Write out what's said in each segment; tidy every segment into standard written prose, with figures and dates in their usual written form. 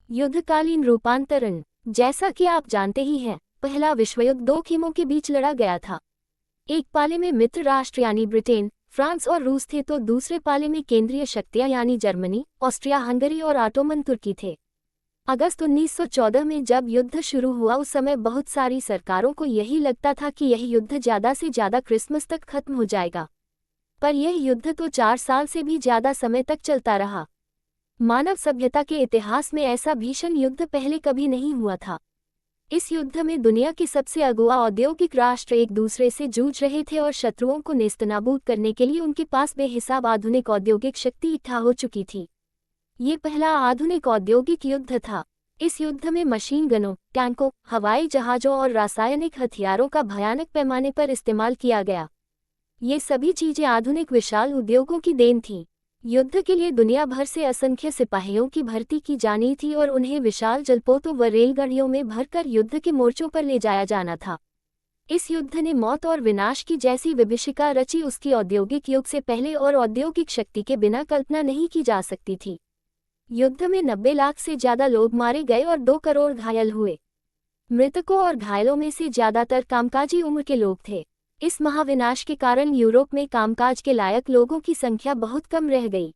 युद्धकालीन रूपांतरण। जैसा कि आप जानते ही हैं, पहला विश्व युद्ध दो टीमों के बीच लड़ा गया था। एक पाले में मित्र राष्ट्र यानी ब्रिटेन, फ्रांस और रूस थे, तो दूसरे पाले में केंद्रीय शक्तियां यानी जर्मनी, ऑस्ट्रिया हंगरी और ऑटोमन तुर्की थे। अगस्त 1914 में जब युद्ध शुरू हुआ, उस समय बहुत सारी सरकारों को यही लगता था कि यह युद्ध ज़्यादा से ज़्यादा क्रिसमस तक खत्म हो जाएगा। पर यह युद्ध तो 4 साल से भी ज़्यादा समय तक चलता रहा। मानव सभ्यता के इतिहास में ऐसा भीषण युद्ध पहले कभी नहीं हुआ था। इस युद्ध में दुनिया के सबसे अगुआ औद्योगिक राष्ट्र एक दूसरे से जूझ रहे थे और शत्रुओं को नेस्तनाबूद करने के लिए उनके पास बेहिसाब आधुनिक औद्योगिक शक्ति इकट्ठा हो चुकी थी। ये पहला आधुनिक औद्योगिक युद्ध था। इस युद्ध में मशीन गनों, टैंकों, हवाई जहाज़ों और रासायनिक हथियारों का भयानक पैमाने पर इस्तेमाल किया गया। ये सभी चीज़ें आधुनिक विशाल उद्योगों की देन थीं। युद्ध के लिए दुनिया भर से असंख्य सिपाहियों की भर्ती की जानी थी और उन्हें विशाल जलपोतों व रेलगाड़ियों में भरकर युद्ध के मोर्चों पर ले जाया जाना था। इस युद्ध ने मौत और विनाश की जैसी विभीषिका रची, उसकी औद्योगिक युग से पहले और औद्योगिक शक्ति के बिना कल्पना नहीं की जा सकती थी। युद्ध में 90 लाख से ज़्यादा लोग मारे गए और 2 करोड़ घायल हुए। मृतकों और घायलों में से ज़्यादातर कामकाजी उम्र के लोग थे। इस महाविनाश के कारण यूरोप में कामकाज के लायक लोगों की संख्या बहुत कम रह गई।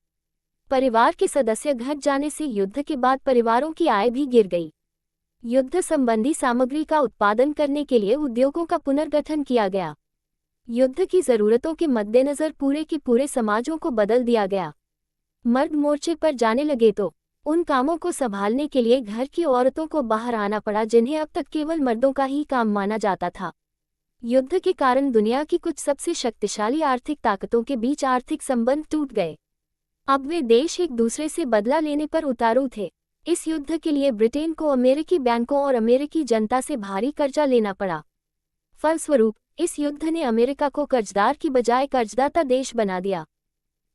परिवार के सदस्य घट जाने से युद्ध के बाद परिवारों की आय भी गिर गई। युद्ध संबंधी सामग्री का उत्पादन करने के लिए उद्योगों का पुनर्गठन किया गया। युद्ध की ज़रूरतों के मद्देनज़र पूरे के पूरे समाजों को बदल दिया गया। मर्द मोर्चे पर जाने लगे तो उन कामों को संभालने के लिए घर की औरतों को बाहर आना पड़ा, जिन्हें अब तक केवल मर्दों का ही काम माना जाता था। युद्ध के कारण दुनिया की कुछ सबसे शक्तिशाली आर्थिक ताकतों के बीच आर्थिक संबंध टूट गए। अब वे देश एक दूसरे से बदला लेने पर उतारू थे। इस युद्ध के लिए ब्रिटेन को अमेरिकी बैंकों और अमेरिकी जनता से भारी कर्जा लेना पड़ा। फलस्वरूप इस युद्ध ने अमेरिका को कर्जदार की बजाय कर्जदाता देश बना दिया।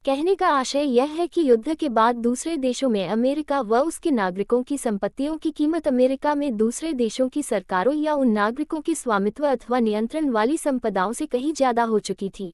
कहने का आशय यह है कि युद्ध के बाद दूसरे देशों में अमेरिका व उसके नागरिकों की संपत्तियों की कीमत अमेरिका में दूसरे देशों की सरकारों या उन नागरिकों के स्वामित्व अथवा नियंत्रण वाली संपदाओं से कहीं ज़्यादा हो चुकी थी।